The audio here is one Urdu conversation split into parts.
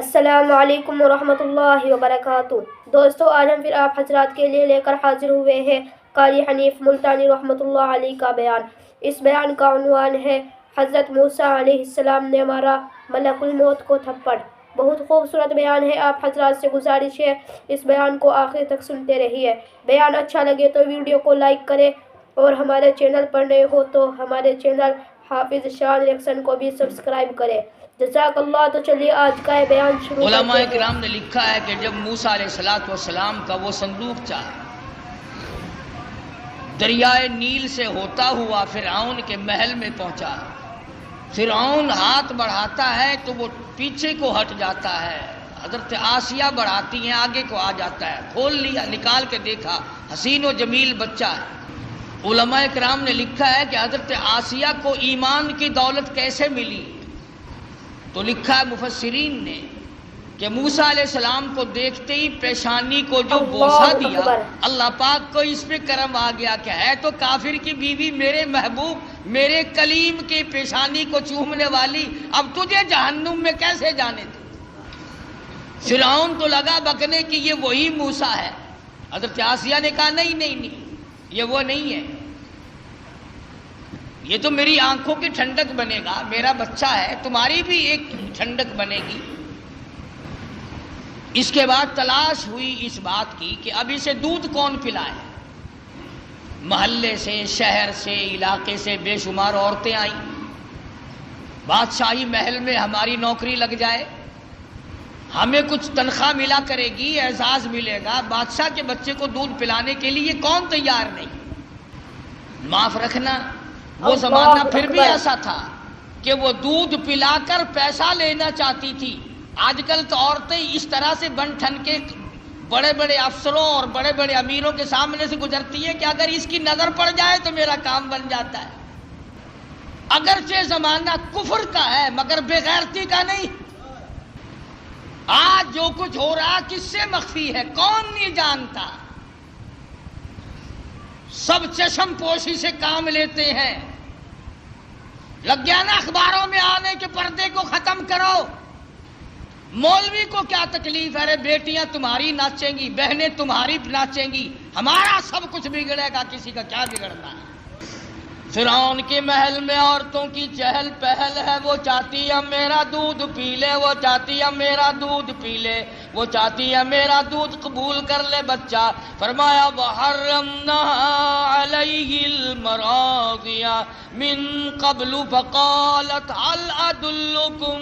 السلام علیکم ورحمۃ اللہ وبرکاتہ۔ دوستو، آج ہم پھر آپ حضرات کے لیے لے کر حاضر ہوئے ہیں قاری حنیف ملتانی رحمۃ اللہ علیہ کا بیان۔ اس بیان کا عنوان ہے حضرت موسیٰ علیہ السلام نے مارا ملک الموت کو تھپڑ۔ بہت خوبصورت بیان ہے، آپ حضرات سے گزارش ہے اس بیان کو آخر تک سنتے رہیے۔ بیان اچھا لگے تو ویڈیو کو لائک کریں اور ہمارے چینل پر نئے ہو تو ہمارے چینل حافظ شان ریکشن کو بھی سبسکرائب کریں۔ جزاک اللہ۔ تو چلیے آج کا بیان شروع کرتے ہیں۔ علماء کرام نے لکھا ہے کہ جب موسیٰ علیہ السلام کا وہ صندوق چاہا دریائے نیل سے ہوتا ہوا فرعون کے محل میں پہنچا، فرعون ہاتھ بڑھاتا ہے تو وہ پیچھے کو ہٹ جاتا ہے، حضرت آسیہ بڑھاتی ہیں آگے کو آ جاتا ہے، کھول لیا، نکال کے دیکھا حسین و جمیل بچہ ہے۔ علماء کرام نے لکھا ہے کہ حضرت آسیہ کو ایمان کی دولت کیسے ملی، تو لکھا ہے مفسرین نے کہ موسیٰ علیہ السلام کو دیکھتے ہی پیشانی کو جو بوسہ دیا، اللہ پاک کو اس پہ کرم آ گیا کہ ہے تو کافر کی بیوی میرے محبوب میرے کلیم کی پیشانی کو چومنے والی، اب تجھے جہنم میں کیسے جانے دے۔ فرعون تو لگا بکنے کہ یہ وہی موسیٰ ہے، حضرت آسیہ نے کہا نہیں یہ وہ نہیں ہے، یہ تو میری آنکھوں کی ٹھنڈک بنے گا، میرا بچہ ہے، تمہاری بھی ایک ٹھنڈک بنے گی۔ اس کے بعد تلاش ہوئی اس بات کی کہ اب اسے دودھ کون پلائے۔ محلے سے، شہر سے، علاقے سے بے شمار عورتیں آئیں، بادشاہی محل میں ہماری نوکری لگ جائے، ہمیں کچھ تنخواہ ملا کرے گی، اعزاز ملے گا، بادشاہ کے بچے کو دودھ پلانے کے لیے کون تیار نہیں۔ معاف رکھنا، وہ زمانہ پھر بھی ایسا تھا کہ وہ دودھ پلا کر پیسہ لینا چاہتی تھی۔ آج کل تو عورتیں اس طرح سے بن ٹھن کے بڑے بڑے افسروں اور بڑے بڑے امیروں کے سامنے سے گزرتی ہے کہ اگر اس کی نظر پڑ جائے تو میرا کام بن جاتا ہے۔ اگرچہ زمانہ کفر کا ہے مگر بے غیرتی کا نہیں۔ آج جو کچھ ہو رہا کس سے مخفی ہے، کون نہیں جانتا، سب چشم پوشی سے کام لیتے ہیں۔ لگ گیا نا اخباروں میں آنے کے پردے کو ختم کرو۔ مولوی کو کیا تکلیف ہے، بیٹیاں تمہاری ناچیں گی، بہنیں تمہاری ناچیں گی، ہمارا سب کچھ بگڑے گا، کسی کا کیا بگڑنا ہے۔ فرعون کے محل میں عورتوں کی چہل پہل ہے، وہ چاہتی ہے میرا دودھ پی لے، وہ چاہتی ہے میرا دودھ پی لے، وہ چاہتی ہے میرا دودھ قبول کر لے بچہ۔ فرمایا وَحَرَّمْنَا عَلَيْهِ الْمَرَاضِيَ مِن قَبْلُ فَقَالَتْ هَلْ أَدُلُّكُمْ،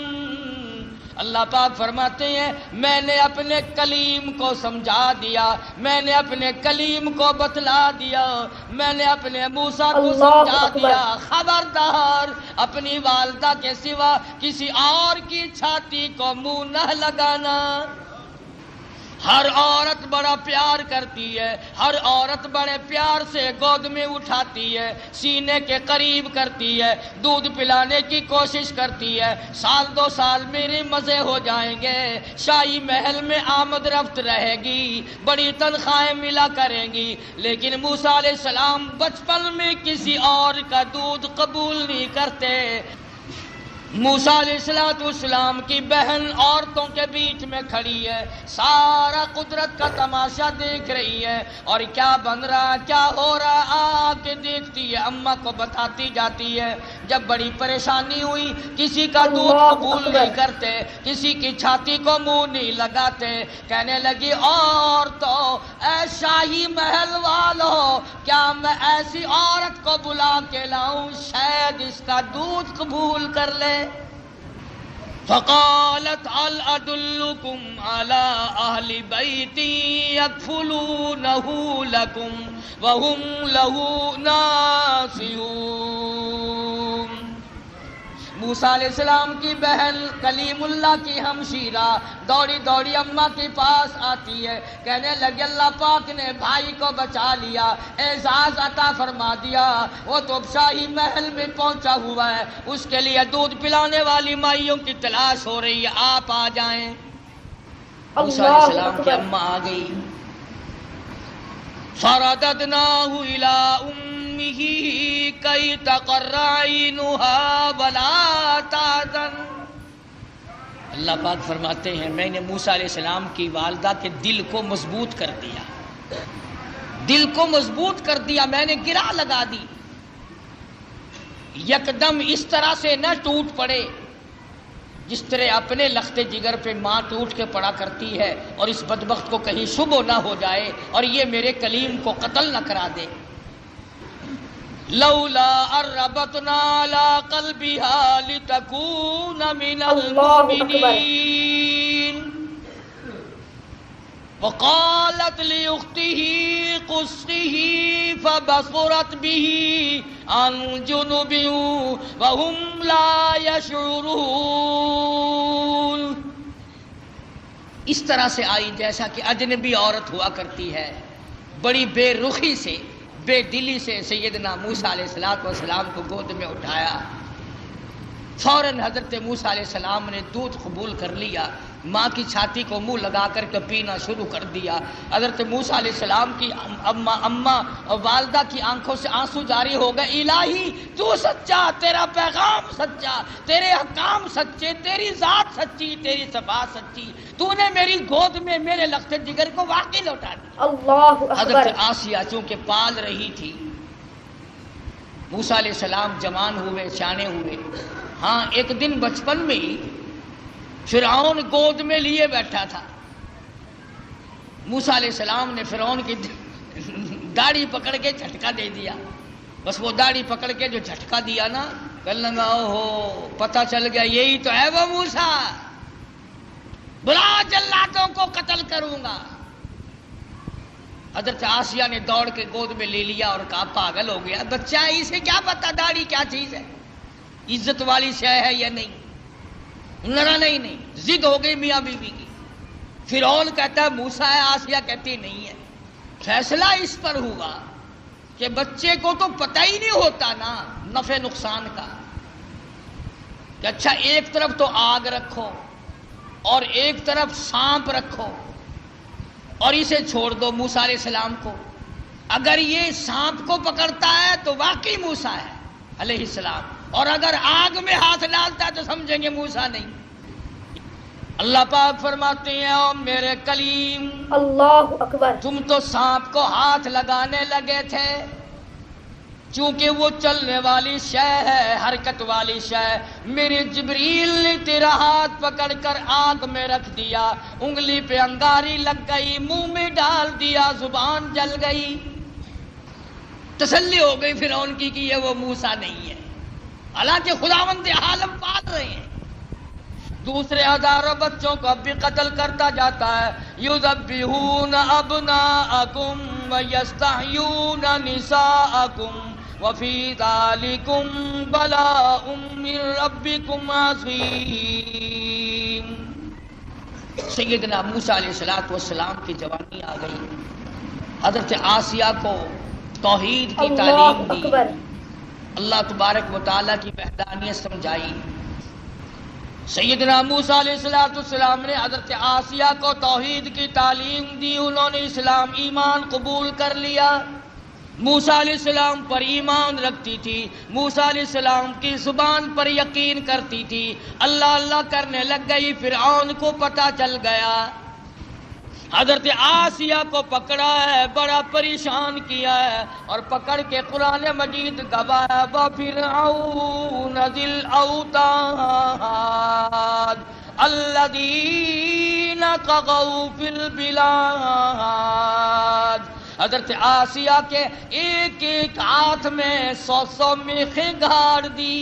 اللہ پاک فرماتے ہیں میں نے اپنے کلیم کو سمجھا دیا، میں نے اپنے کلیم کو بتلا دیا، میں نے اپنے موسیٰ کو سمجھا دیا، خبردار اپنی والدہ کے سوا کسی اور کی چھاتی کو منہ نہ لگانا۔ ہر عورت بڑا پیار کرتی ہے، ہر عورت بڑے پیار سے گود میں اٹھاتی ہے، سینے کے قریب کرتی ہے، دودھ پلانے کی کوشش کرتی ہے، سال دو سال میرے مزے ہو جائیں گے، شاہی محل میں آمد رفت رہے گی، بڑی تنخواہیں ملا کریں گی، لیکن موسیٰ علیہ السلام بچپن میں کسی اور کا دودھ قبول نہیں کرتے۔ موسیٰ علیہ السلام کی بہن عورتوں کے بیچ میں کھڑی ہے، سارا قدرت کا تماشا دیکھ رہی ہے، اور کیا بن رہا کیا ہو رہا آ کے دیکھتی ہے، اماں کو بتاتی جاتی ہے۔ جب بڑی پریشانی ہوئی، کسی کا دودھ قبول نہیں کرتے، کسی کی چھاتی کو منہ نہیں لگاتے، کہنے لگی عورتوں، اے شاہی محل والوں، کیا میں ایسی عورت کو بلا کے لاؤں شاید اس کا دودھ قبول کر لے۔ فقالت هل أدلكم على أهل بيت يكفلونه لكم وهم له ناصحون۔ موسیٰ علیہ السلام کی بہن کلیم اللہ کی ہمشیرہ دوڑی دوڑی اماں کے پاس آتی ہے، کہنے لگی اللہ پاک نے بھائی کو بچا لیا، اعزاز عطا فرما دیا، وہ تو شاہی محل میں پہنچا ہوا ہے، اس کے لیے دودھ پلانے والی مائیوں کی تلاش ہو رہی ہے، آپ آ جائیں۔ موسیٰ علیہ السلام کی اماں آ گئی۔ فَرَدَدْنَاهُ إِلَىٰ أُمِّهِ كَيْ تَقَرَّ عَيْنُهَا وَلَا تَحْزَنَ، اللہ پاک فرماتے ہیں میں نے موسیٰ علیہ السلام کی والدہ کے دل کو مضبوط کر دیا، دل کو مضبوط کر دیا، میں نے گرہ لگا دی، یکدم اس طرح سے نہ ٹوٹ پڑے جس طرح اپنے لخت جگر پہ ماں ٹوٹ کے پڑا کرتی ہے، اور اس بدبخت کو کہیں شبہ نہ ہو جائے اور یہ میرے کلیم کو قتل نہ کرا دے۔ لولا اربتنا على قلبها لتكون من المؤمنين وقالت لأخته قصه فبصرت به عن جنب وهم لا يشعرون۔ اس طرح سے آئی جیسا کہ اجنبی عورت ہوا کرتی ہے، بڑی بے رخی سے بے دلی سے سیدنا موسیٰ علیہ السلام کو گود میں اٹھایا، فوراً حضرت موسیٰ علیہ السلام نے دودھ قبول کر لیا، ماں کی چھاتی کو منہ لگا کر کے پینا شروع کر دیا۔ حضرت موسیٰ علیہ السلام کی اماں اور والدہ کی آنکھوں سے آنسو جاری ہو گئے، الہی تو سچا، تیرا پیغام سچا، تیرے احکام سچے، تیری ذات سچی، تیری صفات سچی، تو نے میری گود میں میرے لخت جگر کو واقعی لوٹا دیا۔ اللہ اکبر۔ حضرت آسیہ چونکہ پال رہی تھی، موسیٰ علیہ السلام جوان ہوئے، سیانے ہوئے، ہاں ایک دن بچپن میں ہی فرعون گود میں لیے بیٹھا تھا، موسیٰ علیہ السلام نے فرعون کی داڑھی پکڑ کے جھٹکا دے دیا، بس وہ داڑھی پکڑ کے جو جھٹکا دیا نا، کہنے لگا اوہو پتہ چل گیا یہی تو ہے وہ موسیٰ، بلا جلاتوں کو قتل کروں گا۔ حضرت آسیہ نے دوڑ کے گود میں لے لیا اور کہا پاگل ہو گیا بچہ ہے، اسے کیا پتا داڑھی کیا چیز ہے، عزت والی شے ہے یا نہیں، لڑا نہیں، ضد ہو گئی میاں بیوی کی۔ فرعون کہتا ہے موسیٰ ہے، آسیہ کہتی نہیں ہے۔ فیصلہ اس پر ہوا کہ بچے کو تو پتہ ہی نہیں ہوتا نا نفع نقصان کا، کہ اچھا ایک طرف تو آگ رکھو اور ایک طرف سانپ رکھو اور اسے چھوڑ دو موسیٰ علیہ السلام کو، اگر یہ سانپ کو پکڑتا ہے تو واقعی موسیٰ ہے علیہ السلام، اور اگر آگ میں ہاتھ ڈالتا ہے تو سمجھیں گے موسیٰ نہیں۔ اللہ پاک فرماتے ہیں او میرے کلیم، اللہ اکبر، تم تو سانپ کو ہاتھ لگانے لگے تھے، چونکہ وہ چلنے والی شے ہے، حرکت والی شے، میرے جبریل نے تیرا ہاتھ پکڑ کر آگ میں رکھ دیا، انگلی پہ انگاری لگ گئی، منہ میں ڈال دیا، زبان جل گئی، تسلی ہو گئی فرعون کی کہ یہ وہ موسیٰ نہیں ہے، حالانکہ خداوند عالم پال رہے ہیں، دوسرے ہزاروں بچوں کو اب بھی قتل کرتا جاتا ہے، یذبحون ابناءکم ویستحیون نساءکم وفی ذالکم بلاء من ربکم عظیم۔ سیدنا موسیٰ علیہ السلام کی جوانی آ گئی، حضرت آسیہ کو توحید کی تعلیم دی، اللہ تبارک و تعالیٰ کی وحدانیت سمجھائی۔ سیدنا موسیٰ علیہ السلام نے حضرت آسیہ کو توحید کی تعلیم دی، انہوں نے اسلام ایمان قبول کر لیا، موسیٰ علیہ السلام پر ایمان رکھتی تھی، موسیٰ علیہ السلام کی زبان پر یقین کرتی تھی، اللہ اللہ کرنے لگ گئی، فرعون کو پتہ چل گیا، حضرت آسیہ کو پکڑا ہے، بڑا پریشان کیا ہے، اور پکڑ کے قرآن مجید گوایا وَفِرْعَوْنَ ذِي الْأَوْتَادِ الَّذِينَ طَغَوْا فِي الْبِلَادِ۔ حضرت آسیہ کے ایک ایک ہاتھ میں 100 میخیں گاڑ دی،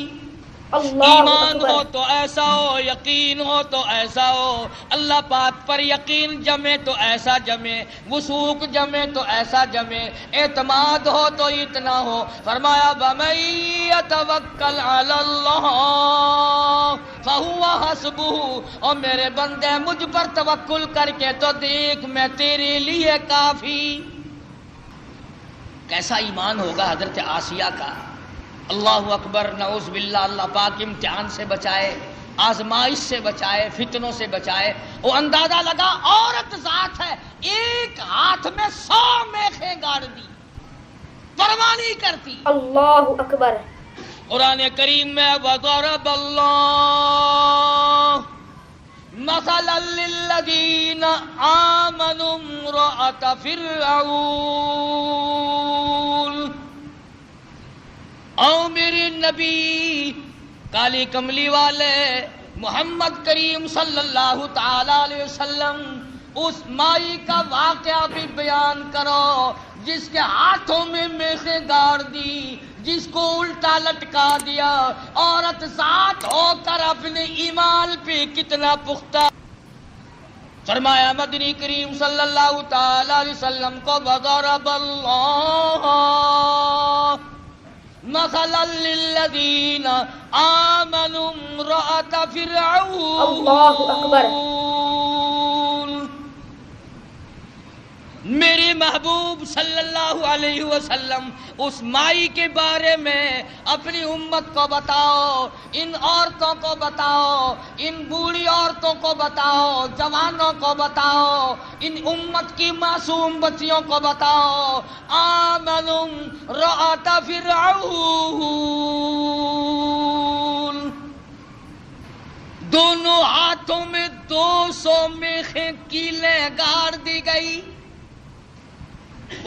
ایمان ہو تو ایسا ہو، یقین ہو تو ایسا ہو، اللہ پاک پر یقین جمے تو ایسا جمے، وثوق جمے تو ایسا جمے، اعتماد ہو تو اتنا ہو، فرمایا وَمَن يَتَوَکَّلْ عَلَى اللَّهِ فَهُوَ حَسْبُهُ، اور میرے بندے مجھ پر توکل کر کے تو دیکھ میں تیرے لیے کافی۔ کیسا ایمان ہوگا حضرت آسیہ کا، اللہ اکبر، نعوذ باللہ، اللہ پاک امتحان سے بچائے، آزمائش سے بچائے، فتنوں سے بچائے۔ وہ اندازہ لگا عورت ذات ہے، ایک ہاتھ میں 100 میخیں گاڑ دی، پرواہ نہیں کرتی۔ اللہ اکبر۔ قرآن کریم میں وَضَرَبَ اللَّهُ مثلا للذین آمنوا امرأۃ فرعون، او میرے نبی کالی کملی والے محمد کریم صلی اللہ تعالی علیہ وسلم اس مائی کا واقعہ بھی بیان کرو جس کے ہاتھوں میں میخیں گاڑ دی، جس کو الٹا لٹکا دیا، عورت ذات ہو کر اپنے ایمان پہ کتنا پختہ۔ فرمایا مدنی کریم صلی اللہ تعالی علیہ وسلم کو وضرب اللہ مثلا للذین آمنوا امرأۃ فرعون۔ اللہ اکبر۔ میرے محبوب صلی اللہ علیہ وسلم اس مائی کے بارے میں اپنی امت کو بتاؤ، ان عورتوں کو بتاؤ، ان بوڑھی عورتوں کو بتاؤ، جوانوں کو بتاؤ، ان امت کی معصوم بچیوں کو بتاؤ، آمنوا امرأۃ فرعون، دونوں ہاتھوں میں 200 میخیں کیلیں گاڑ دی گئی،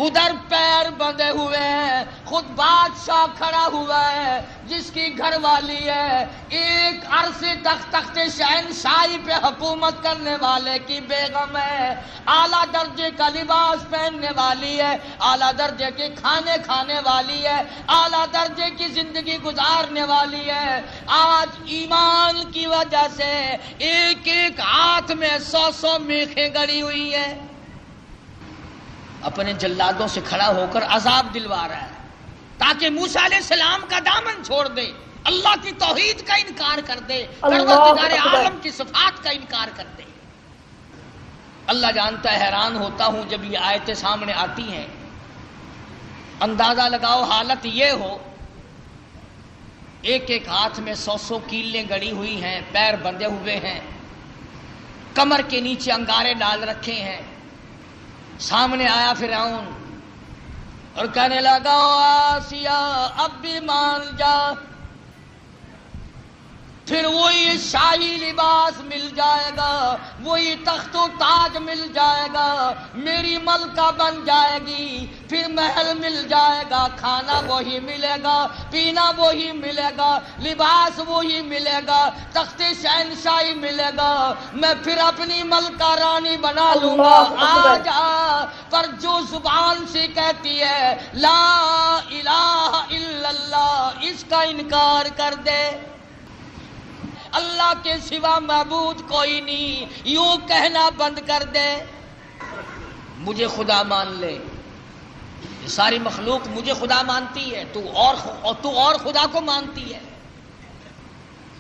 ادھر پیر بندھے ہوئے ہیں، خود بادشاہ کھڑا ہوا ہے جس کی گھر والی ہے، ایک عرصے تک تخت شہنشاہی پہ حکومت کرنے والے کی بیگم ہے، اعلیٰ درجے کا لباس پہننے والی ہے، اعلیٰ درجے کے کھانے کھانے والی ہے، اعلیٰ درجے کی زندگی گزارنے والی ہے۔ آج ایمان کی وجہ سے ایک ایک ہاتھ میں 100 میخیں گڑی ہوئی ہے، اپنے جلادوں سے کھڑا ہو کر عذاب دلوا رہا ہے تاکہ موسیٰ علیہ السلام کا دامن چھوڑ دے، اللہ کی توحید کا انکار کر دے، پروردگار عالم کی صفات کا انکار کر دے۔ اللہ جانتا ہے حیران ہوتا ہوں جب یہ آیتیں سامنے آتی ہیں، اندازہ لگاؤ حالت یہ ہو ایک ایک ہاتھ میں 100 کیلیں گڑی ہوئی ہیں، پیر بندھے ہوئے ہیں، کمر کے نیچے انگارے ڈال رکھے ہیں، سامنے آیا فرعون اور کہنے لگا آسیہ اب بھی مان جا، پھر وہی شاہی لباس مل جائے گا، وہی تخت و تاج مل جائے گا، میری ملکہ بن جائے گی، پھر محل مل جائے گا، کھانا وہی ملے گا، پینا وہی ملے گا، لباس وہی ملے گا، تخت شہنشاہی ملے گا، میں پھر اپنی ملکہ رانی بنا لوں گا۔ آ جا، پر جو زبان سے کہتی ہے لا الہ الا اللہ، اس کا انکار کر دے، اللہ کے سوا معبود کوئی نہیں، یوں کہنا بند کر دے، مجھے خدا مان لے، یہ ساری مخلوق مجھے خدا مانتی ہے، تو اور خدا کو مانتی ہے۔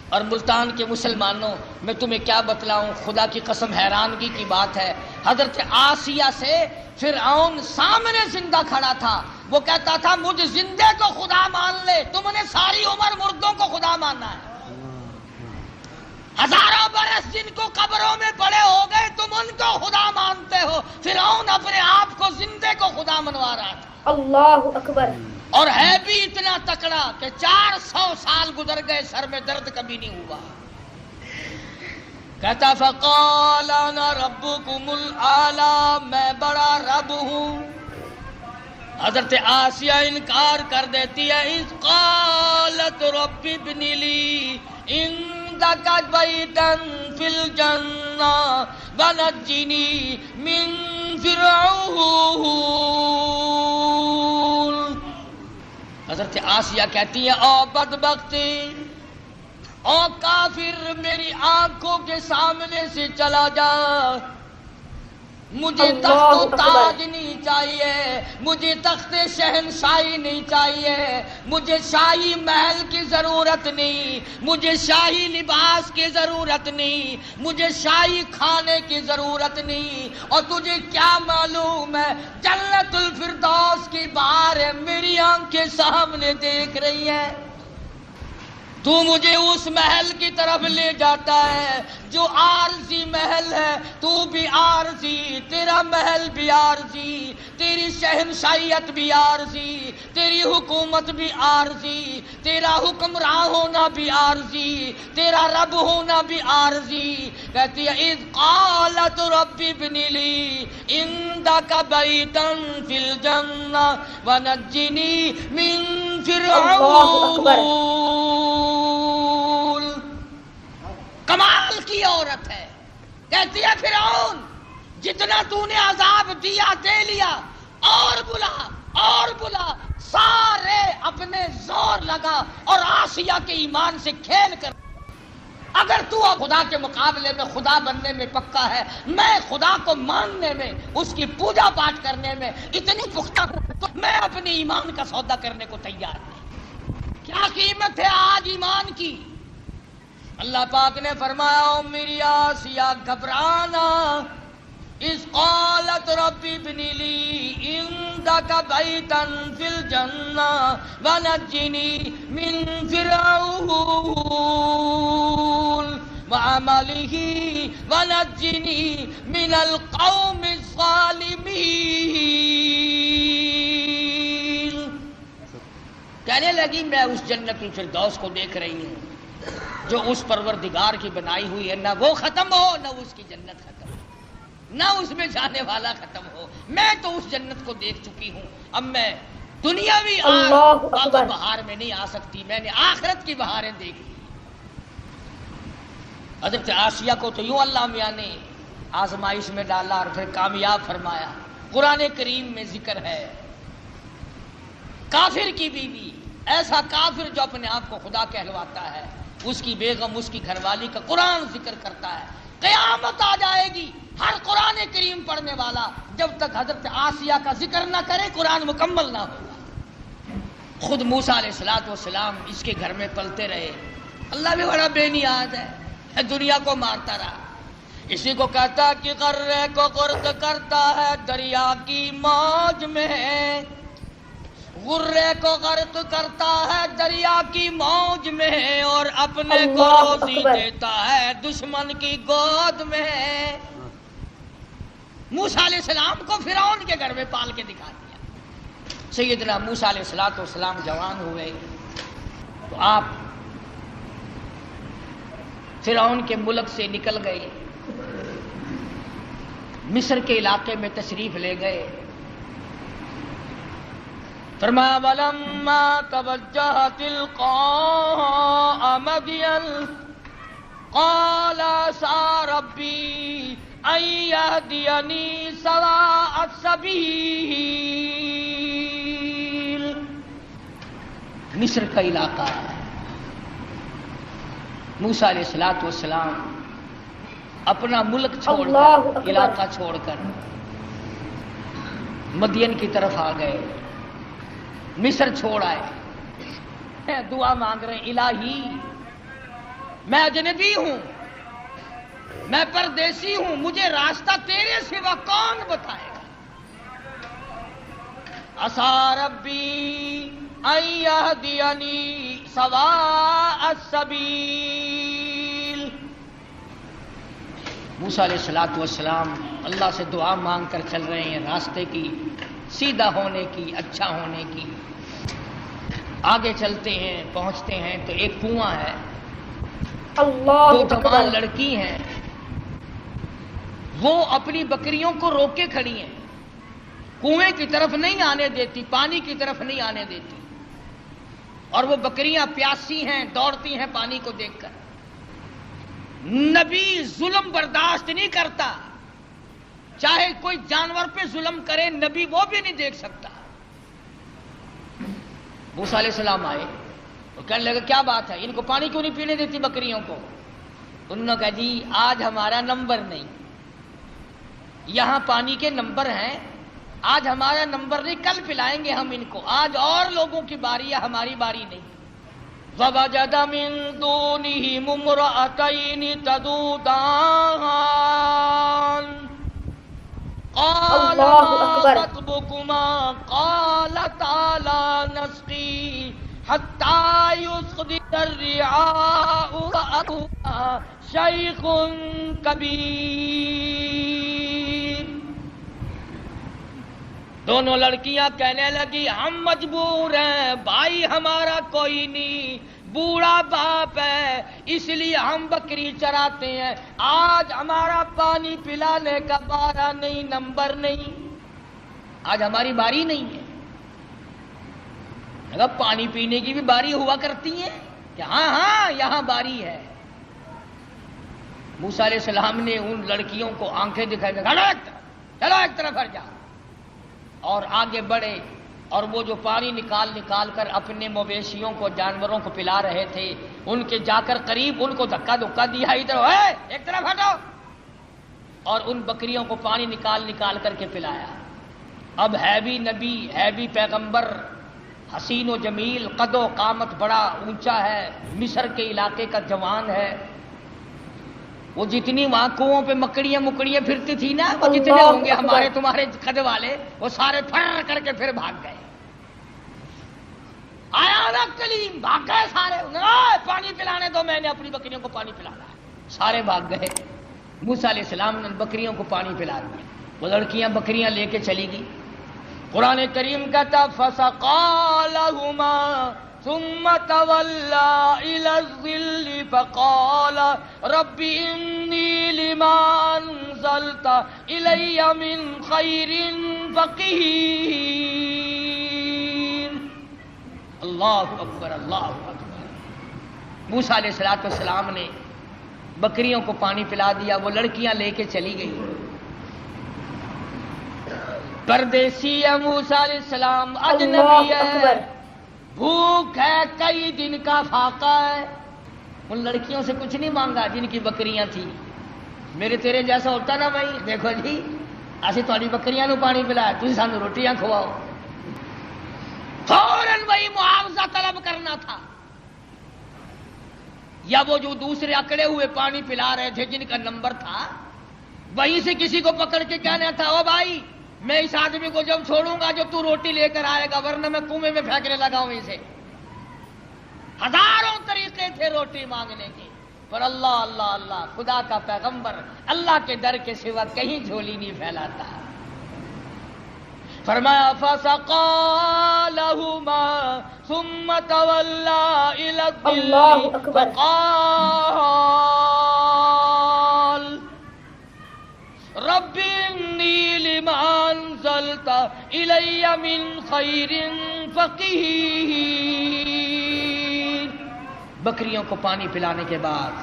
اور ملتان کے مسلمانوں میں تمہیں کیا بتلاؤں، خدا کی قسم حیرانگی کی بات ہے، حضرت آسیہ سے فرعون سامنے زندہ کھڑا تھا، وہ کہتا تھا مجھ زندے کو خدا مان لے، تم نے ساری عمر مردوں کو خدا ماننا ہے، ہزاروں برس جن کو قبروں میں پڑے ہو گئے تم ان کو خدا مانتے ہو۔ فرعون اپنے آپ کو زندے کو خدا منوا رہا تھا، اللہ اکبر۔ اور ہے بھی اتنا تکڑا کہ 400 سال گزر گئے سر میں درد کبھی نہیں ہوا۔ کہتا فقال انا ربکم الاعلی، میں بڑا رب ہوں۔ حضرت آسیہ انکار کر دیتی ہے، اذ قالت رب ابن لی عندک بیتا فی الجنہ ونجنی من فرعون۔ حضرت آسیہ کہتی ہے او بدبختی، او کافر، میری آنکھوں کے سامنے سے چلا جا، مجھے تخت و تاج نہیں چاہیے، مجھے تخت شہنشاہی نہیں چاہیے، مجھے شاہی محل کی ضرورت نہیں، مجھے شاہی لباس کی ضرورت نہیں، مجھے شاہی کھانے کی ضرورت نہیں، اور تجھے کیا معلوم ہے جنت الفردوس کی بہاریں میری آنکھیں سامنے دیکھ رہی ہیں۔ تو مجھے اس محل کی طرف لے جاتا ہے جو عارضی محل ہے، تو بھی عارضی، تیرا محل بھی عارضی، تیری شہنشاہیت بھی عارضی، تیری حکومت بھی عارضی، تیرا حکمراں ہونا بھی عارضی، تیرا رب ہونا بھی عارضی۔ کہتی ہے اذ قالت رب ابن لی عندک بیتا فی الجنہ ونجنی من اللہ اکبر۔ فرعون۔ کمال کی عورت ہے، کہتی ہے فرعون جتنا تو نے عذاب دیا دے لیا، اور بلا اور بلا، سارے اپنے زور لگا اور آسیہ کے ایمان سے کھیل کر، اگر تو خدا کے مقابلے میں خدا بننے میں پکا ہے، میں خدا کو ماننے میں، اس کی پوجا پاٹ کرنے میں اتنی پختہ ہوں، تو میں اپنے ایمان کا سودا کرنے کو تیار ہوں۔ کیا قیمت ہے آج ایمان کی؟ اللہ پاک نے فرمایا او میری آسیہ گھبرانا، اذ قالت رب ابن لی عندک بیتا فی الجنہ ونجنی من فرعون وعملہ ونجنی من القوم الظالمین۔ کہنے لگی میں اس جنت الفردوس کو دیکھ رہی ہوں جو اس پروردگار کی بنائی ہوئی ہے، نہ وہ ختم ہو نہ اس کی جنت ختم ہو، نہ اس میں جانے والا ختم ہو، میں تو اس جنت کو دیکھ چکی ہوں، اب میں دنیاوی اللہ اکبر۔ بہار میں نہیں آ سکتی، میں نے آخرت کی بہاریں دیکھ لی۔ حضرت آسیہ کو تو یوں اللہ میاں نے آزمائش میں ڈالا اور پھر کامیاب فرمایا۔ قرآن کریم میں ذکر ہے کافر کی بیوی، ایسا کافر جو اپنے آپ کو خدا کہلواتا ہے، اس کی بیگم، اس کی گھر والی کا قرآن ذکر کرتا ہے۔ قیامت آ جائے گی، ہر قرآن کریم پڑھنے والا جب تک حضرت آسیہ کا ذکر نہ کرے قرآن مکمل نہ ہوگا۔ خود موسیٰ علیہ السلام اس کے گھر میں پلتے رہے، اللہ بھی بڑا بے نیاز ہے، دنیا کو مارتا رہا، اسی کو کہتا کہ غرے کو غرق کرتا ہے دریا کی موج میں، غرے کو غرق کرتا ہے دریا کی موج میں، اور اپنے کو روزی دیتا ہے دشمن کی گود میں۔ موسیٰ علیہ السلام کو فرعون کے گھر میں پال کے دکھا دیا۔ سیدنا موسیٰ علیہ السلام جوان ہوئے تو آپ فرعون کے ملک سے نکل گئے، مصر کے علاقے میں تشریف لے گئے۔ فرمایا وَلَمَّا تَوَجَّهَ تِلْقَاءَ مَدْيَنَ قَالَ عَسَىٰ رَبِّي أَن يَهْدِيَنِي سَوَاءَ السَّبِيلِ۔ مصر کا علاقہ ہے۔ موسیٰ علیہ السلام اپنا ملک چھوڑ کر، علاقہ چھوڑ کر مدین کی طرف آ گئے، مصر چھوڑ آئے، دعا مانگ رہے ہیں الہی میں اجنبی ہوں، میں پردیسی ہوں، مجھے راستہ تیرے سوا کون بتائے گا؟ عسیٰ ربی ان یہدینی سواء السبیل۔ موسیٰ علیہ السلام اللہ سے دعا مانگ کر چل رہے ہیں راستے کی سیدھا ہونے کی، اچھا ہونے کی۔ آگے چلتے ہیں، پہنچتے ہیں تو ایک کنواں ہے، دو جوان لڑکی ہیں، وہ اپنی بکریوں کو روک کے کھڑی ہیں، کنویں کی طرف نہیں آنے دیتی، پانی کی طرف نہیں آنے دیتی، اور وہ بکریاں پیاسی ہیں، دوڑتی ہیں پانی کو دیکھ کر۔ نبی ظلم برداشت نہیں کرتا، چاہے کوئی جانور پہ ظلم کرے نبی وہ بھی نہیں دیکھ سکتا۔ موسیٰ علیہ السلام آئے تو کہنے لگے کیا بات ہے، ان کو پانی کیوں نہیں پینے دیتی بکریوں کو؟ انہوں نے کہا جی آج ہمارا نمبر نہیں، یہاں پانی کے نمبر ہیں، آج ہمارا نمبر نہیں، کل پلائیں گے ہم ان کو، آج اور لوگوں کی باری ہے، ہماری باری نہیں۔ وَوَجَدَ مِن دُونِهِمُ امْرَأَتَيْنِ تَذُودَانِ قَالَ مَا خَطْبُكُمَا قَالَتَا لَا نَسْقِي حَتَّىٰ يُصْدِرَ الرِّجَالُ شعاء وأبوها شيخ كبير. دونوں لڑکیاں کہنے لگی ہم مجبور ہیں، بھائی ہمارا کوئی نہیں، بوڑھا باپ ہے، اس لیے ہم بکری چراتے ہیں، آج ہمارا پانی پلانے کا بارہ نہیں، نمبر نہیں، آج ہماری باری نہیں ہے. اگر پانی پینے کی بھی باری ہوا کرتی ہے کہ ہاں یہاں باری ہے. موسیٰ علیہ السلام نے ان لڑکیوں کو آنکھیں دکھائی، چلو ایک طرف ہٹ جا، اور آگے بڑھے، اور وہ جو پانی نکال کر اپنے مویشیوں کو، جانوروں کو پلا رہے تھے، ان کے جا کر قریب ان کو دھکا دیا، ادھر ایک طرف ہٹو، اور ان بکریوں کو پانی نکال کر کے پلایا. اب ہے بھی نبی، ہے بھی پیغمبر، حسین و جمیل، قد و قامت بڑا اونچا ہے، مصر کے علاقے کا جوان ہے. وہ جتنی وہاں کنووں پہ مکڑیاں پھرتی تھی نا، وہ جتنے ہوں گے ہمارے تمہارے قد والے، وہ سارے پھر کر کے پھر بھاگ گئے. آیا نا کلیم، بھاگ گئے سارے، پانی پلانے دو، میں نے اپنی بکریوں کو پانی پلانا ہے. سارے بھاگ گئے. موسیٰ علیہ السلام نے بکریوں کو پانی پلا دیا. وہ لڑکیاں بکریاں لے کے چلی گئی. قرآن کریم کہتا فَسَقَىٰ لَهُمَا ثُمَّ تَوَلَّىٰ إِلَى الظِّلِّ فَقَالَ رَبِّ إِنِّي لِمَا أَنزَلْتَ إِلَيَّ مِنْ خَيْرٍ فَقِيرٌ. اللہ اکبر، اللہ اکبر. موسیٰ علیہ السلام نے بکریوں کو پانی پلا دیا. وہ لڑکیاں لے کے چلی گئی. پردیسی ہے موسیٰ علیہ السلام، اجنبی ہے، بھوک ہے، کئی دن کا فاقہ ہے. ان لڑکیوں سے کچھ نہیں مانگا جن کی بکریاں تھیں. میرے تیرے جیسا ہوتا نا بھائی، دیکھو جی اسی تھوڑی بکریاں نو پانی پلایا، تھی سانو روٹیاں کھواؤ. فوراً وہی معاوضہ طلب کرنا تھا. یا وہ جو دوسرے اکڑے ہوئے پانی پلا رہے تھے جن کا نمبر تھا، وہیں سے کسی کو پکڑ کے کہنا تھا او بھائی میں اس آدمی کو جب چھوڑوں گا جو تو روٹی لے کر آئے گا، ورنہ میں کنویں میں پھینکنے لگا ہوں اسے. ہزاروں طریقے تھے روٹی مانگنے کے، پر اللہ اللہ اللہ، خدا کا پیغمبر اللہ کے در کے سوا کہیں جھولی نہیں پھیلاتا. فرمایا فَسَقَىٰ لَهُمَا ثُمَّ تَوَلَّىٰ إِلَى الظِّلِّ فَقَالَ رَبِّ إِنِّي لِمَا أَنزَلْتَ إِلَيَّ مِنْ خَيْرٍ فَقِيرٌ. بکریوں کو پانی پلانے کے بعد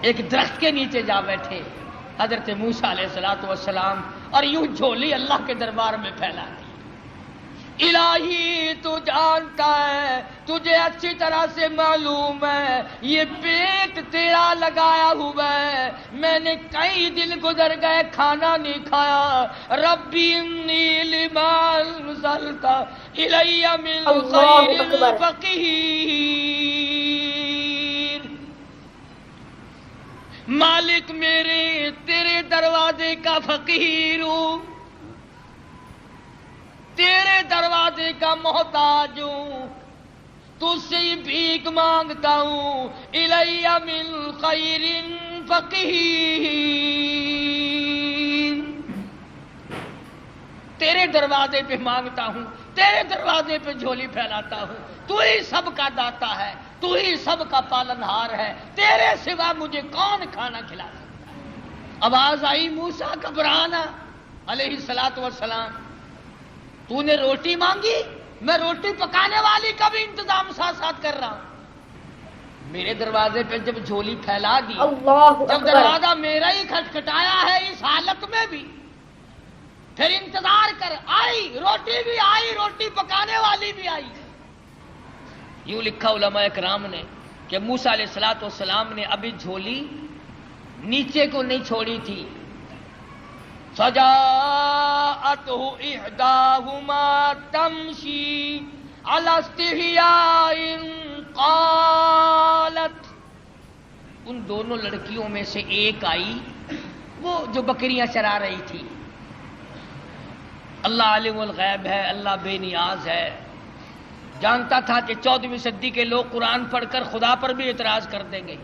ایک درخت کے نیچے جا بیٹھے حضرت موسیٰ علیہ السلام، اور یوں جھولی اللہ کے دربار میں پھیلا دی. الہی تو جانتا ہے، تجھے اچھی طرح سے معلوم ہے یہ پیٹ تیرا لگایا ہوا ہے، میں نے کئی دن گزر گئے کھانا نہیں کھایا. ربی انی لما انزلت الی من خیر فقیر. مالک میرے تیرے دروازے کا فقیر ہوں، تیرے دروازے کا محتاج ہوں، تجھ سے بھیک مانگتا ہوں. الی من خیر فقیر. تیرے دروازے پہ مانگتا ہوں، تیرے دروازے پہ جھولی پھیلاتا ہوں. تو ہی سب کا داتا ہے، تو ہی سب کا پالنہار ہے، تیرے سوا مجھے کون کھانا کھلا سکتا ہے. آواز آئی موسیٰ گھبرانا علیہ السلام، تو نے روٹی مانگی، میں روٹی پکانے والی کا بھی انتظام ساتھ کر رہا ہوں. میرے دروازے پہ جب جھولی پھیلا دی، جب دروازہ میرا ہی کھٹکھٹایا ہے اس حالت میں بھی، پھر انتظار کر، آئی روٹی بھی آئی، روٹی پکانے والی بھی آئی. یوں لکھا علماء اکرام نے کہ موسیٰ علیہ السلام نے ابھی جھولی نیچے کو نہیں چھوڑی تھی. فجاءته إحداهما تمشي على استحياء قالت. ان دونوں لڑکیوں میں سے ایک آئی، وہ جو بکریاں چرا رہی تھی. اللہ عالم الغیب ہے، اللہ بے نیاز ہے. جانتا تھا کہ 14ویں صدی کے لوگ قرآن پڑھ کر خدا پر بھی اعتراض کر دیں گے.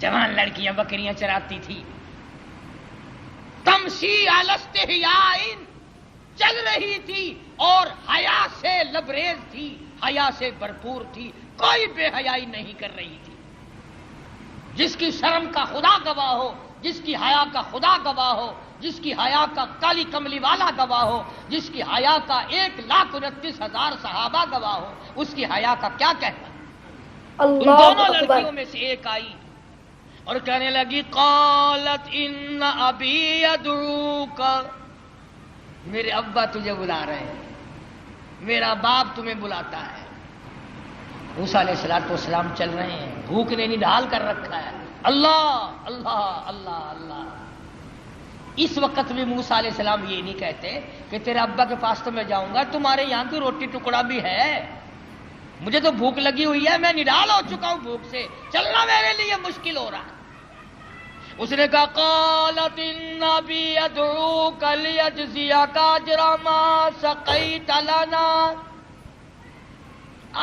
جوان لڑکیاں بکریاں چراتی تھی، تمشی علی استحیاء، چل رہی تھی اور حیا سے لبریز تھی، حیا سے بھرپور تھی، کوئی بے حیائی نہیں کر رہی تھی. جس کی شرم کا خدا گواہ ہو، جس کی حیا کا خدا گواہ ہو، جس کی حیا کا کالی کملی والا گواہ ہو، جس کی حیا کا 1,29,000 صحابہ گواہ ہو، اس کی حیا کا کیا کہنا. ان دونوں لڑکیوں میں سے ایک آئی اور کہنے لگی قالت ان ابی یدعوک، میرے ابا تجھے بلا رہے ہیں، میرا باپ تمہیں بلاتا ہے. موسیٰ علیہ السلام چل رہے ہیں، بھوک نے نڈال کر رکھا ہے. اللہ اللہ اللہ اللہ. اس وقت بھی موسیٰ علیہ السلام یہ نہیں کہتے کہ تیرے ابا کے پاس تو میں جاؤں گا، تمہارے یہاں تو روٹی ٹکڑا بھی ہے، مجھے تو بھوک لگی ہوئی ہے، میں نڈال ہو چکا ہوں بھوک سے، چلنا میرے لیے مشکل ہو رہا ہے. اس نے کہا قالت ان ابی یدعوک لیجزیک اجر ما سقیت لنا،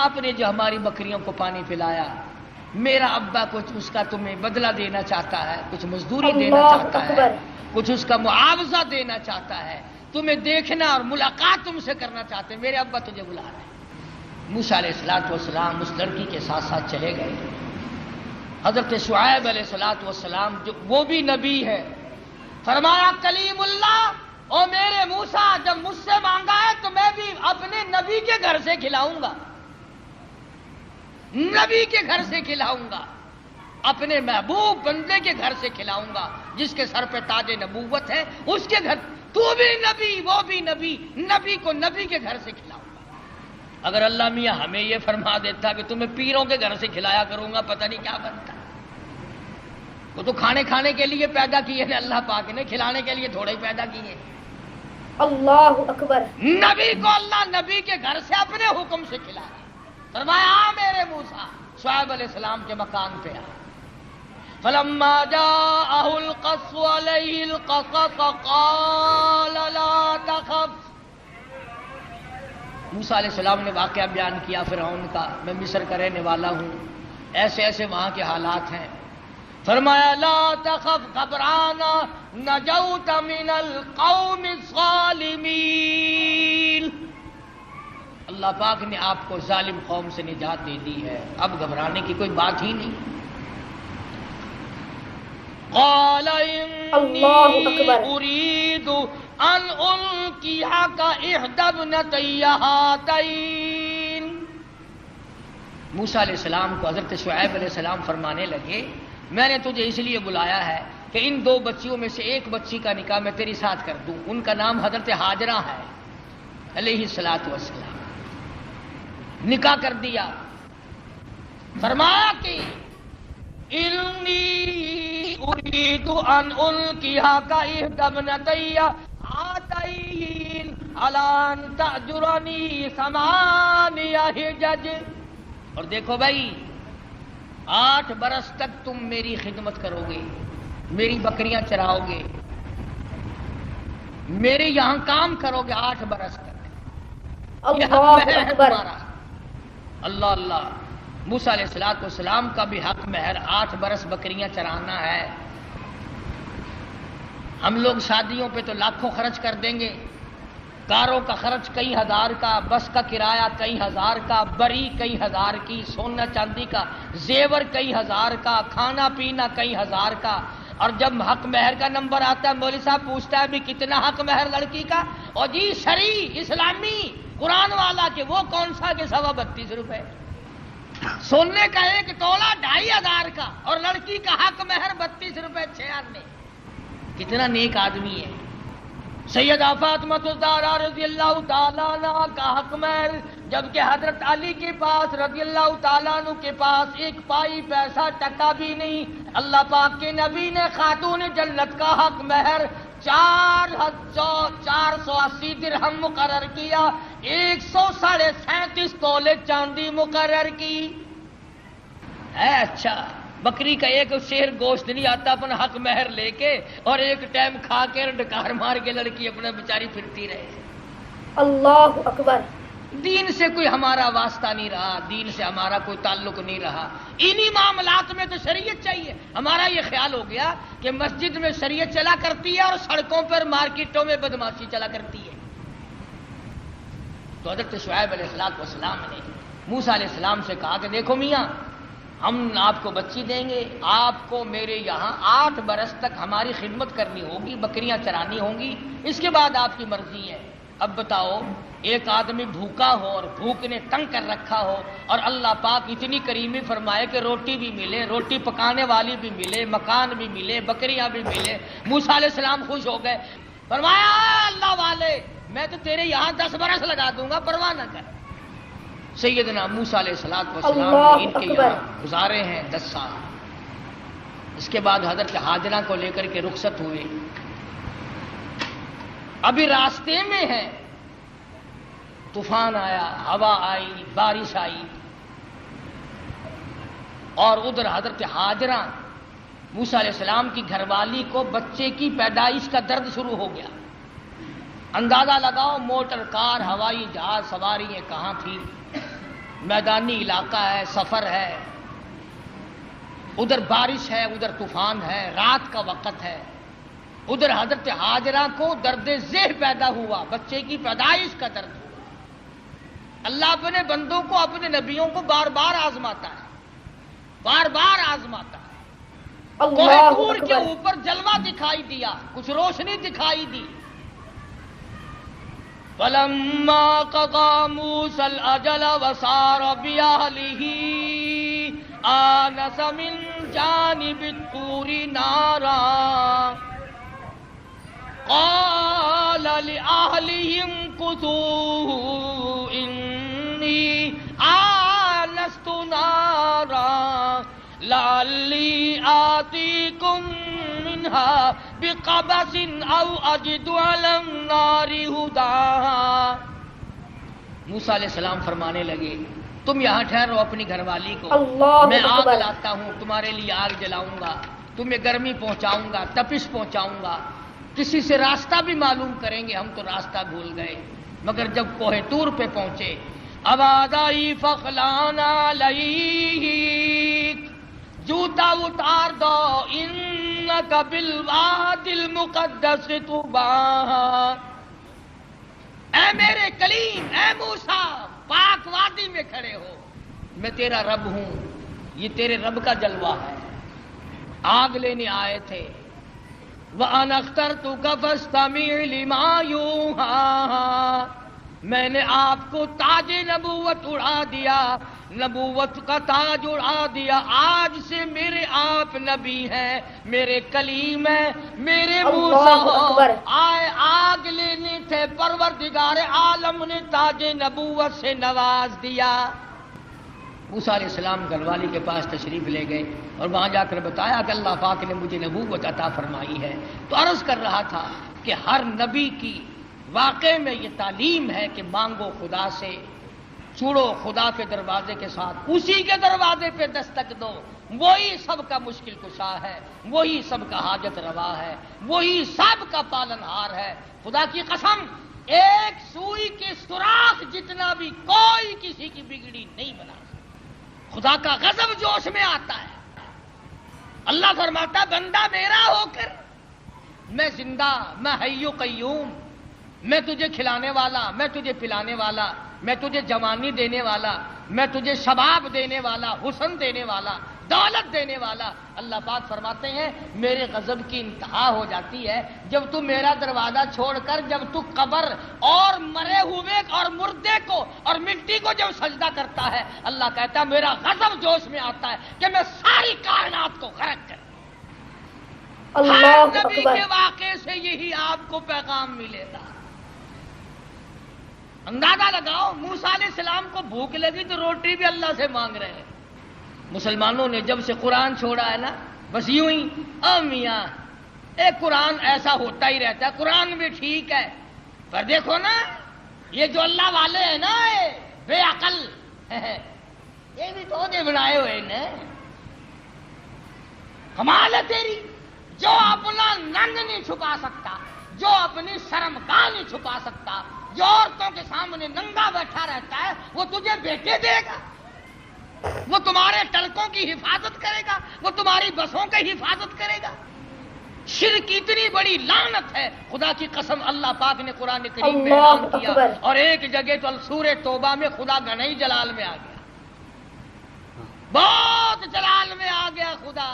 آپ نے جو ہماری بکریوں کو پانی پلایا، میرا ابا کچھ اس کا تمہیں بدلہ دینا چاہتا ہے، کچھ مزدوری دینا چاہتا ہے، کچھ اس کا معاوضہ دینا چاہتا ہے، تمہیں دیکھنا اور ملاقات تم سے کرنا چاہتے ہیں، میرے ابا تجھے بلا رہے ہیں. موسیٰ علیہ السلام اس لڑکی کے ساتھ ساتھ چلے گئے. حضرت شعیب علیہ السلام جو وہ بھی نبی ہے، فرمایا کلیم اللہ، او میرے موسیٰ جب مجھ سے مانگا ہے تو میں بھی اپنے نبی کے گھر سے کھلاؤں گا، نبی کے گھر سے کھلاؤں گا، اپنے محبوب بندے کے گھر سے کھلاؤں گا، جس کے سر پہ تاج نبوت ہے اس کے گھر. تو بھی نبی وہ بھی نبی، نبی کو نبی کے گھر سے کھلاؤں گا. اگر اللہ میاں ہمیں یہ فرما دیتا کہ تمہیں پیروں کے گھر سے کھلایا کروں گا، پتہ نہیں کیا بنتا. وہ تو کھانے کے لیے پیدا کیے ہیں اللہ پاک نے، کھلانے کے لیے تھوڑے ہی پیدا کیے. اللہ اکبر. نبی کو اللہ نبی کے گھر سے اپنے حکم سے کھلایا. فرمایا میرے موسیٰ، شعیب علیہ السلام کے مکان پہ آ. فلما جاءه القص عليه القصص قال لا تخف. موسیٰ علیہ السلام نے واقعہ بیان کیا فرعون کا، میں مصر کا رہنے والا ہوں، ایسے ایسے وہاں کے حالات ہیں. فرمایا لا تخف، گھبرانا، نجوت من القوم الظالمین، اللہ پاک نے آپ کو ظالم قوم سے نجات دے دی ہے، اب گھبرانے کی کوئی بات ہی نہیں. قال انی اريد ان القيك احدى ابنتي هاتين. موسیٰ علیہ السلام کو حضرت شعیب علیہ السلام فرمانے لگے میں نے تجھے اس لیے بلایا ہے کہ ان 2 بچیوں میں سے ایک بچی کا نکاح میں تیری ساتھ کر دوں. ان کا نام حضرت ہاجرہ ہے علیہ السلام. نکاح کر دیا. فرمایا کہ انی اريد ان القيك احدى ابنتي هاتين على ان تأجرني 8 حجج. اور دیکھو بھائی 8 برس تک تم میری خدمت کرو گے، میری بکریاں چراؤ گے، میرے یہاں کام کرو گے 8 برس تک. اللہ اکبر. اللہ اللہ. موسیٰ علیہ السلام کا بھی حق مہر 8 برس بکریاں چرانا ہے. ہم لوگ شادیوں پہ تو لاکھوں خرچ کر دیں گے، کاروں کا خرچ کئی ہزار کا، بس کا کرایہ کئی ہزار کا، بری کئی ہزار کی، سونا چاندی کا زیور کئی ہزار کا، کھانا پینا کئی ہزار کا. اور جب حق مہر کا نمبر آتا ہے مولوی صاحب پوچھتا ہے بھی کتنا حق مہر لڑکی کا، اور جی شرعی اسلامی قرآن والا کہ وہ کون سا کہ 32.5 روپے. سونے کا 1 تولہ 2,500 کا، اور لڑکی کا حق مہر 32 روپے 96. کتنا نیک آدمی ہے. سیدہ فاطمہ الزہرا رضی اللہ تعالیٰ عنہ کا حق مہر، جبکہ حضرت علی کے پاس رضی اللہ تعالیٰ عنہ کے پاس 1 پائی پیسہ ٹکا بھی نہیں، اللہ پاک کے نبی نے خاتون جنت کا حق مہر 480 درہم مقرر کیا، 137.5 تولے چاندی مقرر کی. ہے اچھا، بکری کا 1 شیر گوشت نہیں آتا اپنا حق مہر لے کے، اور 1 ٹائم کھا کے ڈکار مار کے لڑکی اپنے بیچاری پھرتی رہے. اللہ اکبر. دین سے کوئی ہمارا واسطہ نہیں رہا، دین سے ہمارا کوئی تعلق نہیں رہا، انہی معاملات میں تو شریعت چاہیے۔ ہمارا یہ خیال ہو گیا کہ مسجد میں شریعت چلا کرتی ہے اور سڑکوں پر مارکیٹوں میں بدماشی چلا کرتی ہے۔ تو حضرت شعیب علیہ السلام نے موسیٰ علیہ السلام سے کہا کہ دیکھو میاں، ہم آپ کو بچی دیں گے، آپ کو میرے یہاں 8 برس تک ہماری خدمت کرنی ہوگی، بکریاں چرانی ہوں گی، اس کے بعد آپ کی مرضی ہے۔ اب بتاؤ، ایک آدمی بھوکا ہو اور بھوک نے تنگ کر رکھا ہو، اور اللہ پاک اتنی کریمی فرمائے کہ روٹی بھی ملے، روٹی پکانے والی بھی ملے، مکان بھی ملے، بکریاں بھی ملے۔ موسیٰ علیہ السلام خوش ہو گئے، فرمایا اللہ والے، میں تو تیرے یہاں 10 برس لگا دوں گا، پرواہ نہ کر۔ سیدنا موسیٰ علیہ السلام نے ان کے یہاں گزارے ہیں 10 سال۔ اس کے بعد حضرت ہاجرہ کو لے کر کے رخصت ہوئے۔ ابھی راستے میں ہے، طوفان آیا، ہوا آئی، بارش آئی، اور ادھر حضرت ہاجرہ موسیٰ علیہ السلام کی گھر والی کو بچے کی پیدائش کا درد شروع ہو گیا۔ اندازہ لگاؤ، موٹر کار، ہوائی جہاز سواریاں کہاں تھی، میدانی علاقہ ہے، سفر ہے، ادھر بارش ہے، ادھر طوفان ہے، رات کا وقت ہے، ادھر حضرت ہاجرہ کو درد ذہ پیدا ہوا، بچے کی پیدائش کا درد ہوا۔ اللہ اپنے بندوں کو، اپنے نبیوں کو بار بار آزماتا ہے، بار بار آزماتا ہے۔ کوہ طور کے اوپر جلوہ دکھائی دیا، کچھ روشنی دکھائی دی۔ فَلَمَّا قَضَىٰ مُوسَى الْأَجَلَ وَسَارَ بِأَهْلِهِ آنَسَ مِن جَانِبِ الطُّورِ نَارًا قَالَ لِأَهْلِهِ امْكُثُوا إِنِّي آنَسْتُ نَارًا لَعَلِّي آتِيكُم مِّنْهَا بِقَبَسٍ أَوْ أَجِدُ عَلَى النَّارِ هُدًى۔ موسیٰ علیہ السلام فرمانے لگے، تم یہاں ٹھہرو اپنی گھر والی کو، میں آگ لاتا ہوں، تمہارے لیے آگ جلاؤں گا، تمہیں گرمی پہنچاؤں گا، تپش پہنچاؤں گا، کسی سے راستہ بھی معلوم کریں گے، ہم تو راستہ بھول گئے۔ مگر جب کوہ طور پہ پہنچے، آواز آئی فخلعن علیک، جوتا اتار دو، انک بالوادی المقدس طویٰ، اے میرے کلیم، اے موسیٰ، پاک وادی میں کھڑے ہو، میں تیرا رب ہوں، یہ تیرے رب کا جلوہ ہے۔ آگ لینے آئے تھے، وَأَنَا اخْتَرْتُكَ فَاسْتَمِعْ لِمَا يُوحَىٰ، میں نے آپ کو تاج نبوت اڑا دیا، نبوت کا تاج اڑا دیا، آج سے میرے آپ نبی ہیں، میرے کلیم ہیں، میرے موسیٰ آئے آگ لینے تھے، پروردگار عالم نے تاج نبوت سے نواز دیا۔ موسیٰ علیہ السلام گھر والی کے پاس تشریف لے گئے اور وہاں جا کر بتایا کہ اللہ پاک نے مجھے نبوت عطا فرمائی ہے۔ تو عرض کر رہا تھا کہ ہر نبی کی واقع میں یہ تعلیم ہے کہ مانگو خدا سے، چھوڑو خدا کے دروازے کے ساتھ، اسی کے دروازے پہ دستک دو، وہی سب کا مشکل کشا ہے، وہی سب کا حاجت روا ہے، وہی سب کا پالن ہار ہے۔ خدا کی قسم، ایک سوئی کے سوراخ جتنا بھی کوئی کسی کی بگڑی نہیں بنا سکتا۔ خدا کا غضب جوش میں آتا ہے، اللہ فرماتا بندہ میرا ہو کر میں زندہ، میں حی و قیوم، میں تجھے کھلانے والا، میں تجھے پلانے والا، میں تجھے جوانی دینے والا، میں تجھے شباب دینے والا، حسن دینے والا، دولت دینے والا۔ اللہ پاک فرماتے ہیں میرے غضب کی انتہا ہو جاتی ہے جب تو میرا دروازہ چھوڑ کر، جب تو قبر اور مرے ہوئے اور مردے کو اور مٹی کو جب سجدہ کرتا ہے، اللہ کہتا ہے میرا غضب جوش میں آتا ہے کہ میں ساری کائنات کو غرق کر دوں۔ ہر نبی کے واقعے سے یہی آپ کو پیغام ملے گا۔ اندازہ لگاؤ، موسیٰ علیہ السلام کو بھوک لگی تو روٹی بھی اللہ سے مانگ رہے ہیں۔ مسلمانوں نے جب سے قرآن چھوڑا ہے نا، بس یوں ہی میاں ایک قرآن ایسا ہوتا ہی رہتا ہے، قرآن بھی ٹھیک ہے، پر دیکھو نا یہ جو اللہ والے ہیں نا، بے عقل، یہ بھی تو دے بنائے ہوئے نا۔ کمال ہے تیری، جو اپنا ننگ نہیں چھپا سکتا، جو اپنی شرمگاہ نہیں چھپا سکتا، جو عورتوں کے سامنے ننگا بیٹھا رہتا ہے وہ تجھے بیٹے دے گا، وہ تمہارے ٹرکوں کی حفاظت کرے گا، وہ تمہاری بسوں کی حفاظت کرے گا۔ شرک اتنی بڑی لعنت ہے، خدا کی قسم اللہ پاک نے قرآن کریم میں اعلان کیا، اور ایک جگہ تو سورہ توبہ میں خدا گنئی جلال میں آ گیا، بہت جلال میں آ گیا خدا،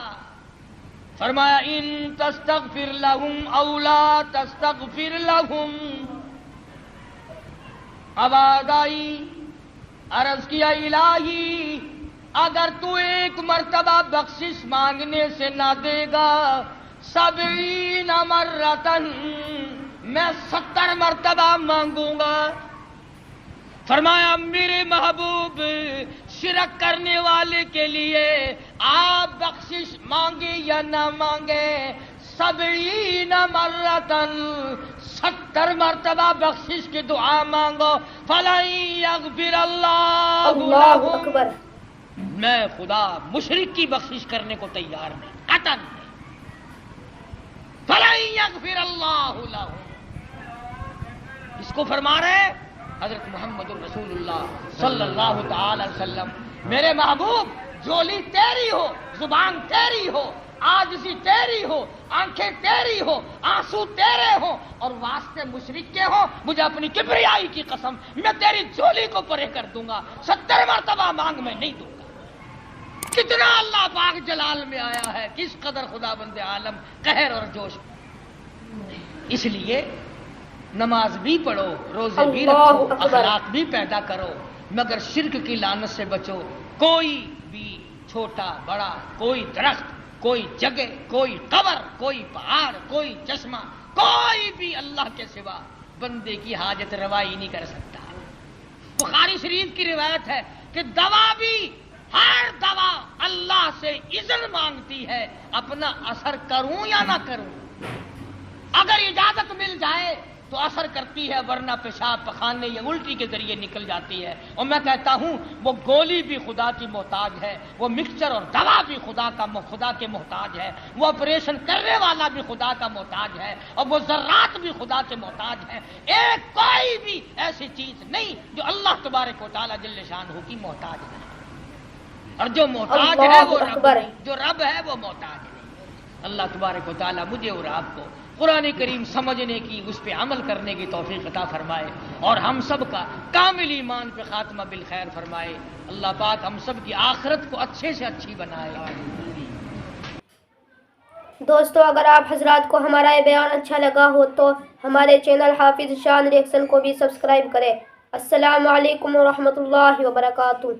فرمایا ان تستغفر لهم او لا تستغفر لهم۔ آواز آئی، عرض کیا الہی اگر تو ایک مرتبہ بخشش مانگنے سے نہ دے گا 70 مرتن، میں 70 مرتبہ مانگوں گا۔ فرمایا میرے محبوب شرک کرنے والے کے لیے آپ بخشش مانگے یا نہ مانگے 70 مرتن، 70 مرتبہ بخشش کی دعا مانگو، فَلَن يَغْفِرَ اللَّهُ لَهُمْ، میں خدا مشرک کی بخشش کرنے کو تیار نہیں، قطعاً نہیں۔ فَلَن يَغْفِرَ اللَّهُ لَهُمْ، اس کو فرما رہے حضرت محمد الرسول اللہ صلی اللہ تعالی وسلم، میرے محبوب جولی تیری ہو، زبان تیری ہو، عاجزی تیری ہو، آنکھیں تیری ہو، آنسو تیرے ہو، اور واسطے مشرک کے ہو، مجھے اپنی کبریائی کی قسم میں تیری جولی کو پرے کر دوں گا، 70 مرتبہ مانگ میں نہیں دوں گا۔ کتنا اللہ پاک جلال میں آیا ہے، کس قدر خدا بند عالم قہر اور جوش۔ اس لیے نماز بھی پڑھو، روزے بھی رکھو، اخلاق بھی پیدا کرو، مگر شرک کی لعنت سے بچو۔ کوئی بھی چھوٹا بڑا، کوئی درخت، کوئی جگہ، کوئی قبر، کوئی پہاڑ، کوئی چشمہ، کوئی بھی اللہ کے سوا بندے کی حاجت روائی نہیں کر سکتا۔ بخاری شریف کی روایت ہے کہ دوا بھی، ہر دوا اللہ سے اذن مانگتی ہے اپنا اثر کروں یا نہ کروں۔ اگر اجازت مل جائے تو اثر کرتی ہے، ورنہ پیشاب پخانے یا الٹی کے ذریعے نکل جاتی ہے۔ اور میں کہتا ہوں وہ گولی بھی خدا کی محتاج ہے، وہ مکسچر اور دوا بھی خدا کے محتاج ہے، وہ آپریشن کرنے والا بھی خدا کا محتاج ہے، اور وہ ذرات بھی خدا کے محتاج ہیں۔ ایک کوئی بھی ایسی چیز نہیں جو اللہ تبارک و تعالی جل شانہ کی محتاج نہیں، اور جو محتاج ہے وہ رب نہیں، جو رب ہے وہ محتاج نہیں۔ اللہ تبارک و تعالی مجھے اور آپ کو قرآن کریم سمجھنے کی، اس پہ عمل کرنے کی توفیق عطا فرمائے، اور ہم سب کا کامل ایمان پہ خاتمہ بالخیر فرمائے۔ اللہ پاک ہم سب کی آخرت کو اچھے سے اچھی بنائے۔ دوستو اگر آپ حضرات کو ہمارا یہ بیان اچھا لگا ہو تو ہمارے چینل حافظ شان ریئیکشن کو بھی سبسکرائب کریں۔ السلام علیکم ورحمۃ اللہ وبرکاتہ۔